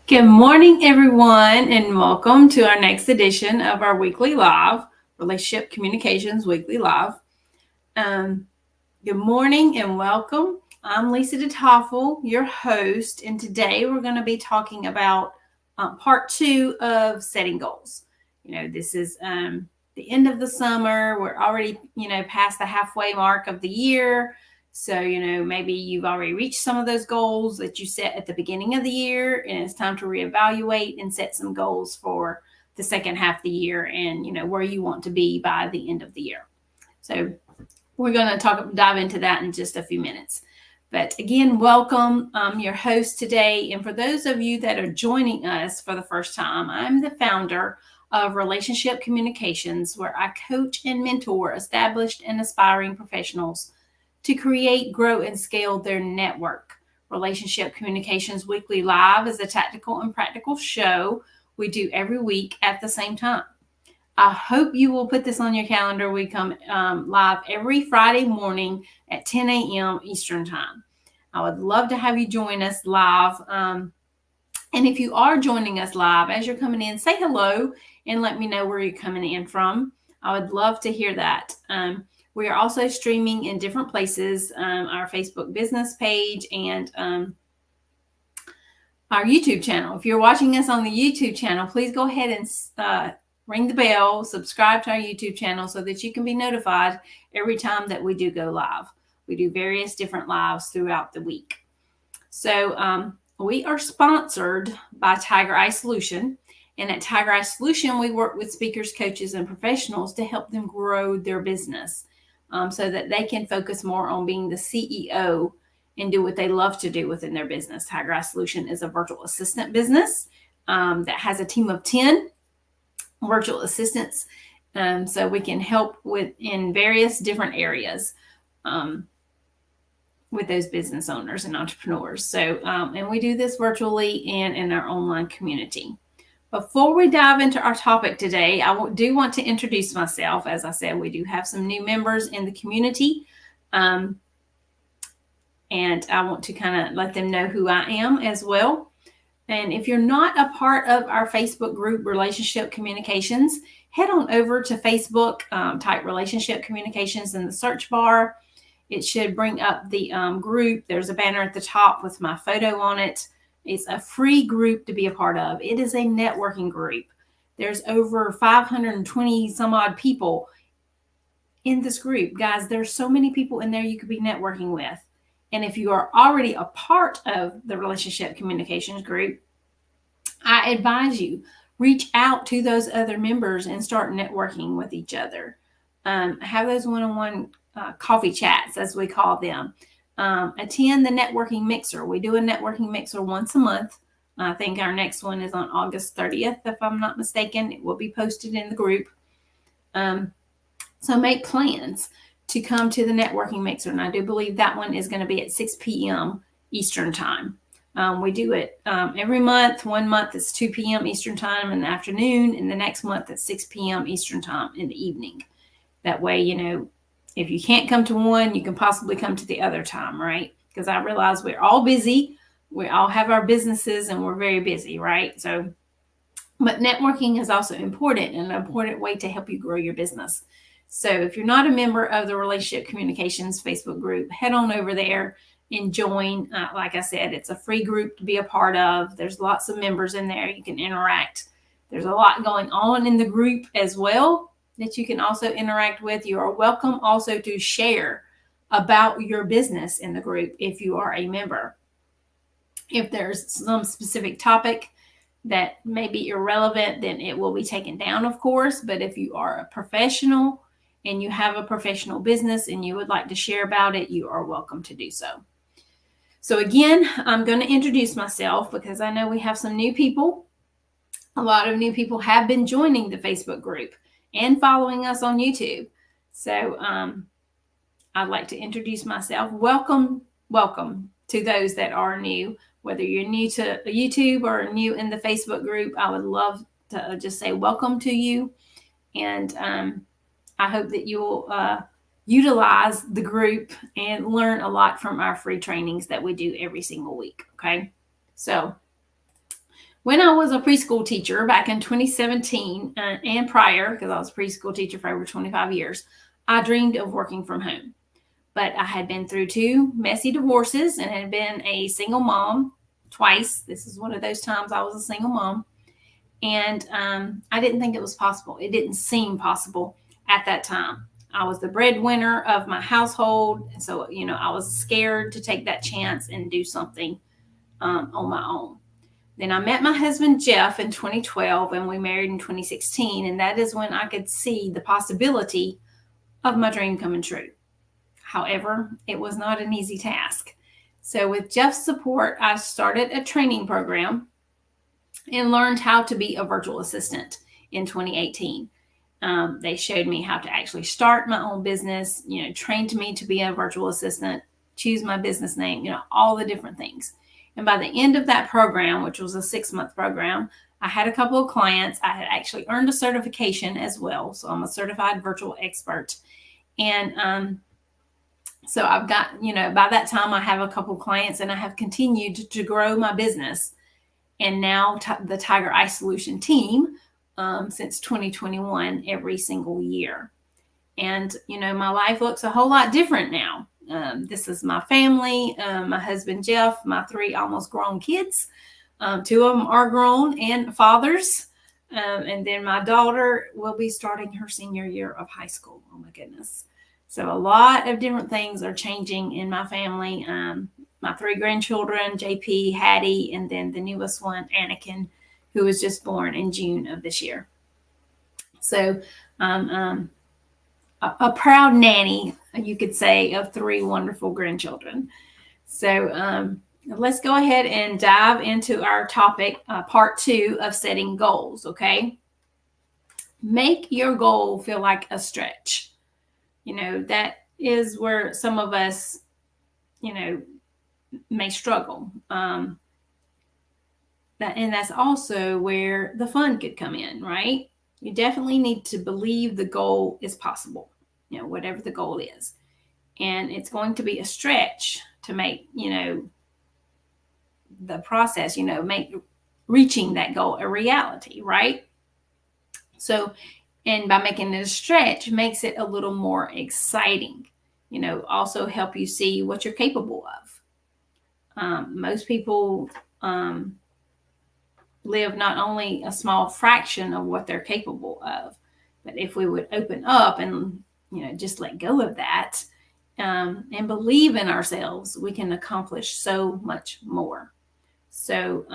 Good morning, everyone, and welcome to our next edition of our weekly live, Relationship Communications Weekly Live. Um, Good morning and welcome. I'm Lisa DeToffel, your host, and today we're going to be talking about part 2 of setting goals. This is the end of the summer. We're already, past the halfway mark of the year. So, maybe you've already reached some of those goals that you set at the beginning of the year, and it's time to reevaluate and set some goals for the second half of the year and, where you want to be by the end of the year. So, we're going to dive into that in just a few minutes. But again, welcome. I'm your host today. And for those of you that are joining us for the first time, I'm the founder of Relationship Communications, where I coach and mentor established and aspiring professionals to create, grow, and scale their network. Relationship Communications Weekly Live is a tactical and practical show we do every week at the same time. I hope you will put this on your calendar. We come live every Friday morning at 10 a.m. Eastern Time. I would love to have you join us live. And if you are joining us live, as you're coming in, say hello and let me know where you're coming in from. I would love to hear that. We are also streaming in different places, our Facebook business page and our YouTube channel. If you're watching us on the YouTube channel, please go ahead and ring the bell, subscribe to our YouTube channel so that you can be notified every time that we do go live. We do various different lives throughout the week. So we are sponsored by Tiger Eye Solution. And at Tiger Eye Solution, we work with speakers, coaches, and professionals to help them grow their business so that they can focus more on being the CEO and do what they love to do within their business. Tiger Eye Solution is a virtual assistant business that has a team of 10 virtual assistants. So we can help in various different areas with those business owners and entrepreneurs. So, and we do this virtually and in our online community. Before we dive into our topic today, I do want to introduce myself. As I said, we do have some new members in the community. And I want to kind of let them know who I am as well. And if you're not a part of our Facebook group, Relationship Communications, head on over to Facebook, type Relationship Communications in the search bar. It should bring up the group. There's a banner at the top with my photo on it. It's a free group to be a part of. It is a networking group. There's over 520 some odd people in this group. Guys, there's so many people in there you could be networking with. And if you are already a part of the Relationship Communications group, I advise you, reach out to those other members and start networking with each other. Have those one-on-one coffee chats, as we call them. Attend the networking mixer. We do a networking mixer once a month. I think our next one is on August 30th, if I'm not mistaken. It will be posted in the group. So make plans to come to the networking mixer. And I do believe that one is going to be at 6 p.m. Eastern Time. We do it every month. One month it's 2 p.m. Eastern Time in the afternoon, and the next month it's 6 p.m. Eastern Time in the evening. That way, if you can't come to one, you can possibly come to the other time, right? Because I realize we're all busy. We all have our businesses and we're very busy, right? So, but networking is also important and an important way to help you grow your business. So if you're not a member of the Relationship Communications Facebook group, head on over there and join. Like I said, it's a free group to be a part of. There's lots of members in there. You can interact. There's a lot going on in the group as well that you can also interact with. You are welcome also to share about your business in the group if you are a member. If there's some specific topic that may be irrelevant, then it will be taken down, of course. But if you are a professional and you have a professional business and you would like to share about it, you are welcome to do so. So again, I'm going to introduce myself because I know we have some new people. A lot of new people have been joining the Facebook group and following us on YouTube. So I'd like to introduce myself. Welcome to those that are new. Whether you're new to YouTube or new in the Facebook group, I would love to just say welcome to you. And I hope that you'll utilize the group and learn a lot from our free trainings that we do every single week. Okay. So When I was a preschool teacher back in 2017 and prior, because I was a preschool teacher for over 25 years, I dreamed of working from home. But I had been through 2 messy divorces and had been a single mom twice. This is one of those times I was a single mom. And I didn't think it was possible. It didn't seem possible at that time. I was the breadwinner of my household. So, I was scared to take that chance and do something on my own. Then I met my husband, Jeff, in 2012, and we married in 2016. And that is when I could see the possibility of my dream coming true. However, it was not an easy task. So with Jeff's support, I started a training program and learned how to be a virtual assistant in 2018. They showed me how to actually start my own business, trained me to be a virtual assistant, choose my business name, all the different things. And by the end of that program, which was a 6-month program, I had a couple of clients. I had actually earned a certification as well. So I'm a certified virtual expert. And so I've got, by that time I have a couple of clients, and I have continued to grow my business. And now the Tiger Eye Solution team since 2021 every single year. And, my life looks a whole lot different now. This is my family, my husband, Jeff, my 3 almost grown kids. 2 of them are grown and fathers. And then my daughter will be starting her senior year of high school. Oh, my goodness. So a lot of different things are changing in my family. My 3 grandchildren, JP, Hattie, and then the newest one, Anakin, who was just born in June of this year. So a proud nanny, you could say, of 3 wonderful grandchildren. So let's go ahead and dive into our topic, part 2 of setting goals, okay? Make your goal feel like a stretch. That is where some of us, may struggle. And that's also where the fun could come in, right? You definitely need to believe the goal is possible, whatever the goal is. And it's going to be a stretch to make, the process, make reaching that goal a reality, right? So, and by making it a stretch, makes it a little more exciting, also help you see what you're capable of. Most people live not only a small fraction of what they're capable of, but if we would open up and, just let go of that and believe in ourselves, we can accomplish so much more. So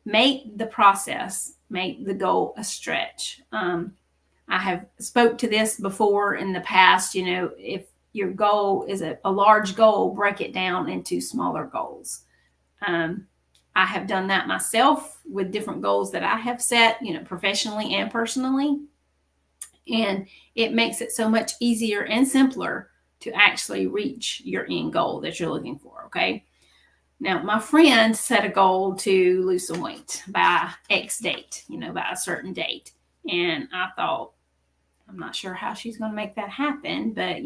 make the process, make the goal a stretch. I have spoke to this before in the past, if your goal is a large goal, break it down into smaller goals. I have done that myself with different goals that I have set, professionally and personally. And it makes it so much easier and simpler to actually reach your end goal that you're looking for, okay? Now, my friend set a goal to lose some weight by X date, by a certain date. And I thought, I'm not sure how she's going to make that happen, but,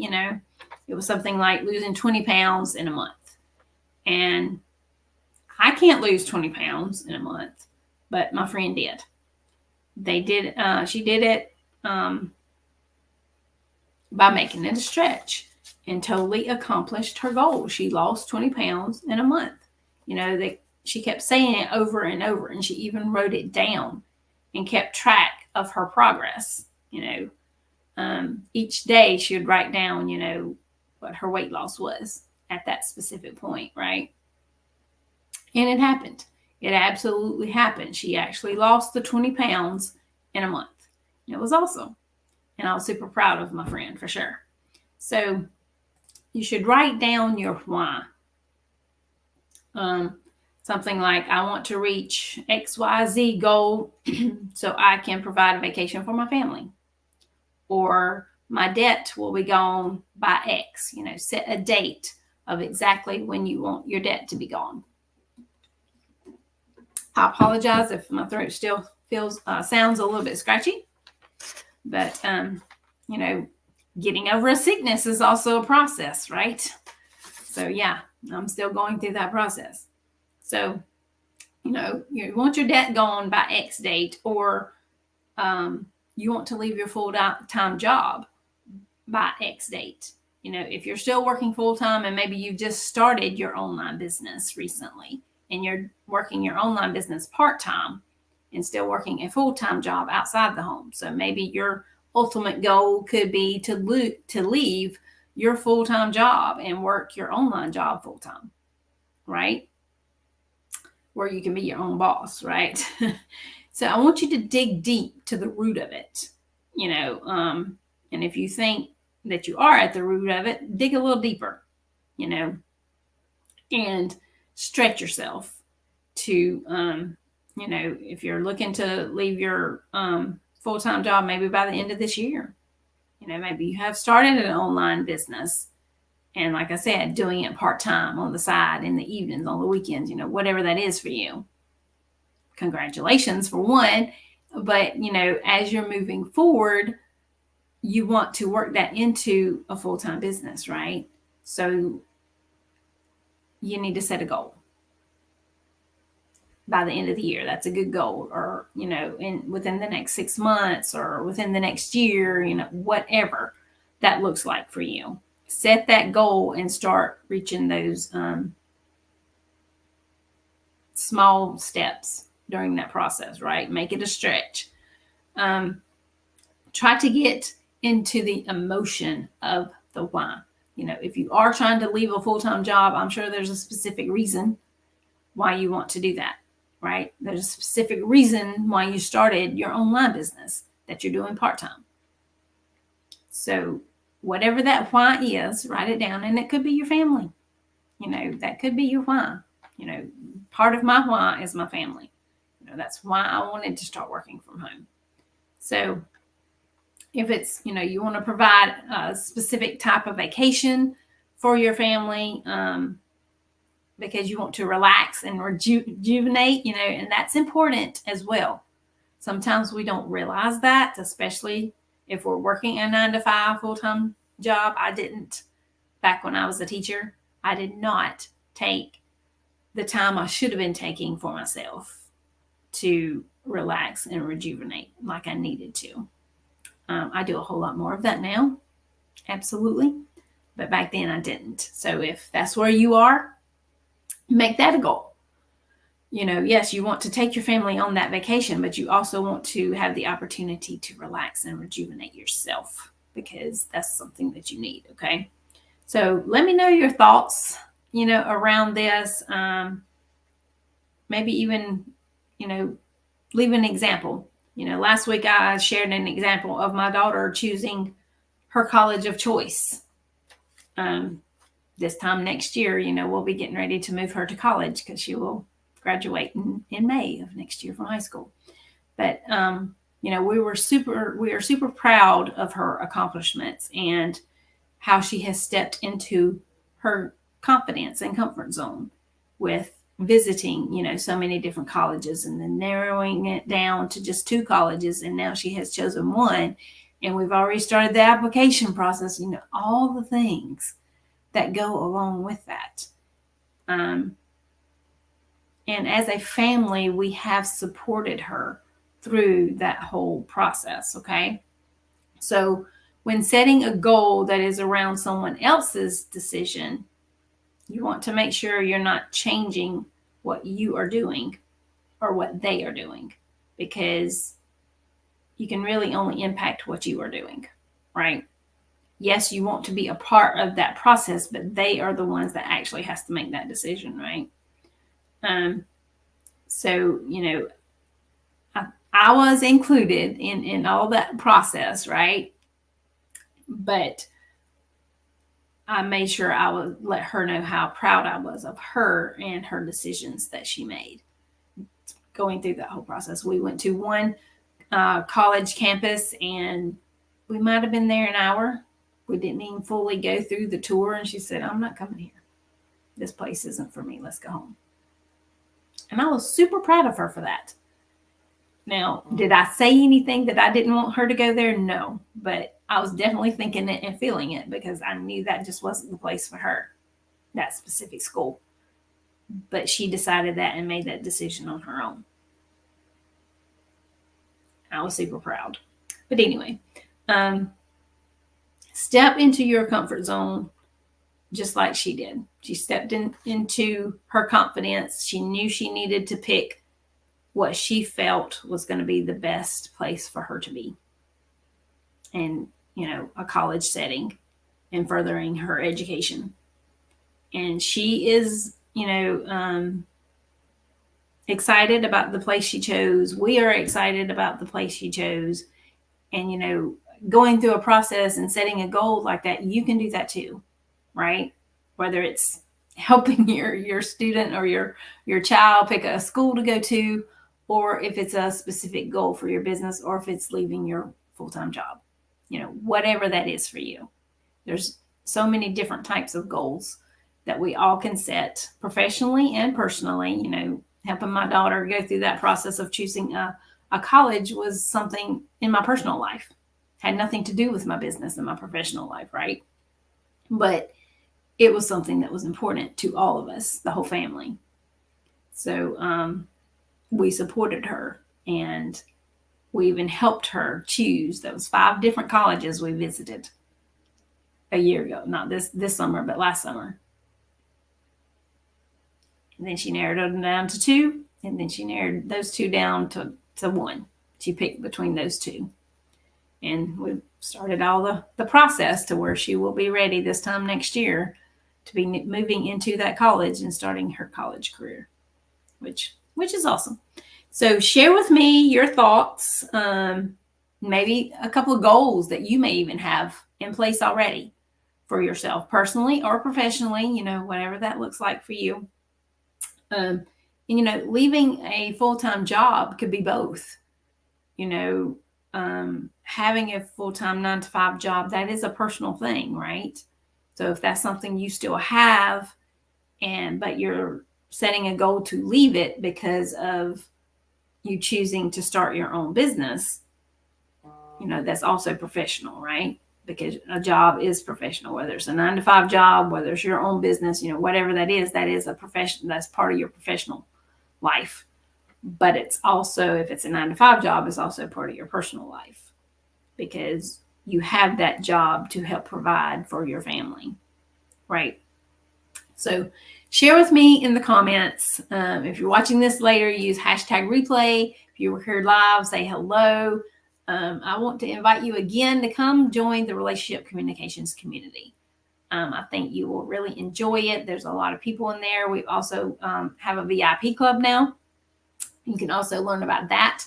it was something like losing 20 pounds in a month. And I can't lose 20 pounds in a month, but my friend did. She did it by making it a stretch and totally accomplished her goal. She lost 20 pounds in a month. She kept saying it over and over, and she even wrote it down and kept track of her progress. Each day she would write down, what her weight loss was at that specific point, right? And it happened. It absolutely happened. She actually lost the 20 pounds in a month. It was awesome. And I was super proud of my friend for sure. So you should write down your why. Something like, I want to reach XYZ goal so I can provide a vacation for my family. Or my debt will be gone by X. Set a date of exactly when you want your debt to be gone. I apologize if my throat still sounds a little bit scratchy. But, getting over a sickness is also a process, right? So, yeah, I'm still going through that process. So You want your debt gone by X date, or you want to leave your full-time job by X date. If you're still working full-time and maybe you just started your online business recently and you're working your online business part-time and still working a full-time job outside the home. So maybe your ultimate goal could be to leave your full-time job and work your online job full-time, right? Where you can be your own boss, right? So I want you to dig deep to the root of it, and if you think that you are at the root of it, dig a little deeper, and stretch yourself to, if you're looking to leave your full-time job, maybe by the end of this year, maybe you have started an online business. And like I said, doing it part-time on the side in the evenings, on the weekends, whatever that is for you. Congratulations for one. But, as you're moving forward, you want to work that into a full-time business, right? So you need to set a goal by the end of the year. That's a good goal. Or, within the next 6 months or within the next year, whatever that looks like for you. Set that goal and start reaching those small steps during that process, right? Make it a stretch. Try to get into the emotion of the why. If you are trying to leave a full-time job, I'm sure there's a specific reason why you want to do that, right? There's a specific reason why you started your online business that you're doing part-time. So whatever that why is, write it down. And it could be your family. That could be your why. Part of my why is my family. That's why I wanted to start working from home. So if it's, you want to provide a specific type of vacation for your family, because you want to relax and rejuvenate, and that's important as well. Sometimes we don't realize that, especially if we're working a 9-to-5 full-time job. I didn't. Back when I was a teacher, I did not take the time I should have been taking for myself to relax and rejuvenate like I needed to. I do a whole lot more of that now. Absolutely. But back then I didn't. So if that's where you are, make that a goal. Yes, you want to take your family on that vacation, but you also want to have the opportunity to relax and rejuvenate yourself, because that's something that you need. Okay. So let me know your thoughts, around this. Maybe even, leave an example. Last week I shared an example of my daughter choosing her college of choice. This time next year, we'll be getting ready to move her to college because she will graduate in May of next year from high school. But, we are super proud of her accomplishments and how she has stepped into her confidence and comfort zone with visiting, so many different colleges, and then narrowing it down to just 2 colleges. And now she has chosen one, and we've already started the application process, all the things that go along with that. And as a family, we have supported her through that whole process. Okay. So when setting a goal that is around someone else's decision, you want to make sure you're not changing what you are doing or what they are doing, because you can really only impact what you are doing, right? Yes, you want to be a part of that process, but they are the ones that actually has to make that decision, right? So, I was included in all that process, right? But I made sure I would let her know how proud I was of her and her decisions that she made going through that whole process. We went to one college campus, and we might have been there an hour. We didn't even fully go through the tour. And she said, "I'm not coming here. This place isn't for me. Let's go home." And I was super proud of her for that. Now, did I say anything that I didn't want her to go there? No, but I was definitely thinking it and feeling it, because I knew that just wasn't the place for her, that specific school. but she decided that and made that decision on her own. I was super proud. But anyway, step into your comfort zone just like she did. She stepped into her confidence. She knew she needed to pick what she felt was going to be the best place for her to be. And, a college setting and furthering her education. And she is, excited about the place she chose. We are excited about the place she chose. And, going through a process and setting a goal like that, you can do that too, right? Whether it's helping your student or your child pick a school to go to, or if it's a specific goal for your business, or if it's leaving your full-time job, whatever that is for you. There's so many different types of goals that we all can set professionally and personally. Helping my daughter go through that process of choosing a college was something in my personal life. Had nothing to do with my business and my professional life, right? But it was something that was important to all of us, the whole family. So we supported her, and we even helped her choose. That was 5 different colleges we visited a year ago. Not this summer, but last summer. And then she narrowed them down to 2, and then she narrowed those 2 down to 1. She picked between those 2. And we started all the process to where she will be ready this time next year to be moving into that college and starting her college career, which is awesome. So share with me your thoughts, maybe a couple of goals that you may even have in place already for yourself, personally or professionally, whatever that looks like for you. And, leaving a full-time job could be both. Having a full-time 9-to-5 job, that is a personal thing, right? So if that's something you still have, but you're setting a goal to leave it because of you choosing to start your own business, that's also professional, right? Because a job is professional, whether it's a 9-to-5 job, whether it's your own business, whatever that is a profession. That's part of your professional life. But it's also, if it's a 9-to-5 job, it's also part of your personal life, because you have that job to help provide for your family, right? So share with me in the comments. If you're watching this later, use #replay. If you were here live, say hello. I want to invite you again to come join the Relationship Communications community. I think you will really enjoy it. There's a lot of people in there. We also have a VIP club now. You can also learn about that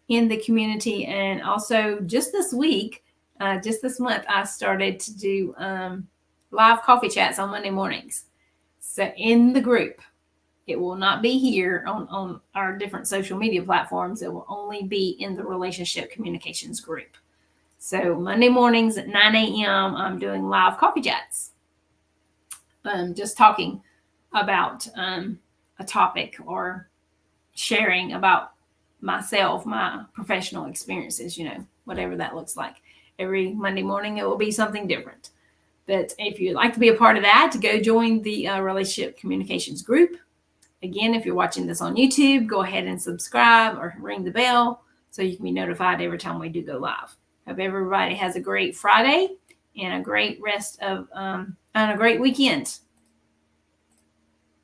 in the community. And also just this week, just this month, I started to do live coffee chats on Monday mornings. So in the group, it will not be here on our different social media platforms. It will only be in the Relationship Communications group. So Monday mornings at 9 a.m., I'm doing live coffee chats. Just talking about a topic or sharing about myself, my professional experiences, whatever that looks like. Every Monday morning, it will be something different. But if you'd like to be a part of that, to go join the Relationship Communications group. Again, if you're watching this on YouTube, go ahead and subscribe or ring the bell so you can be notified every time we do go live. Hope everybody has a great Friday and a great rest of and a great weekend.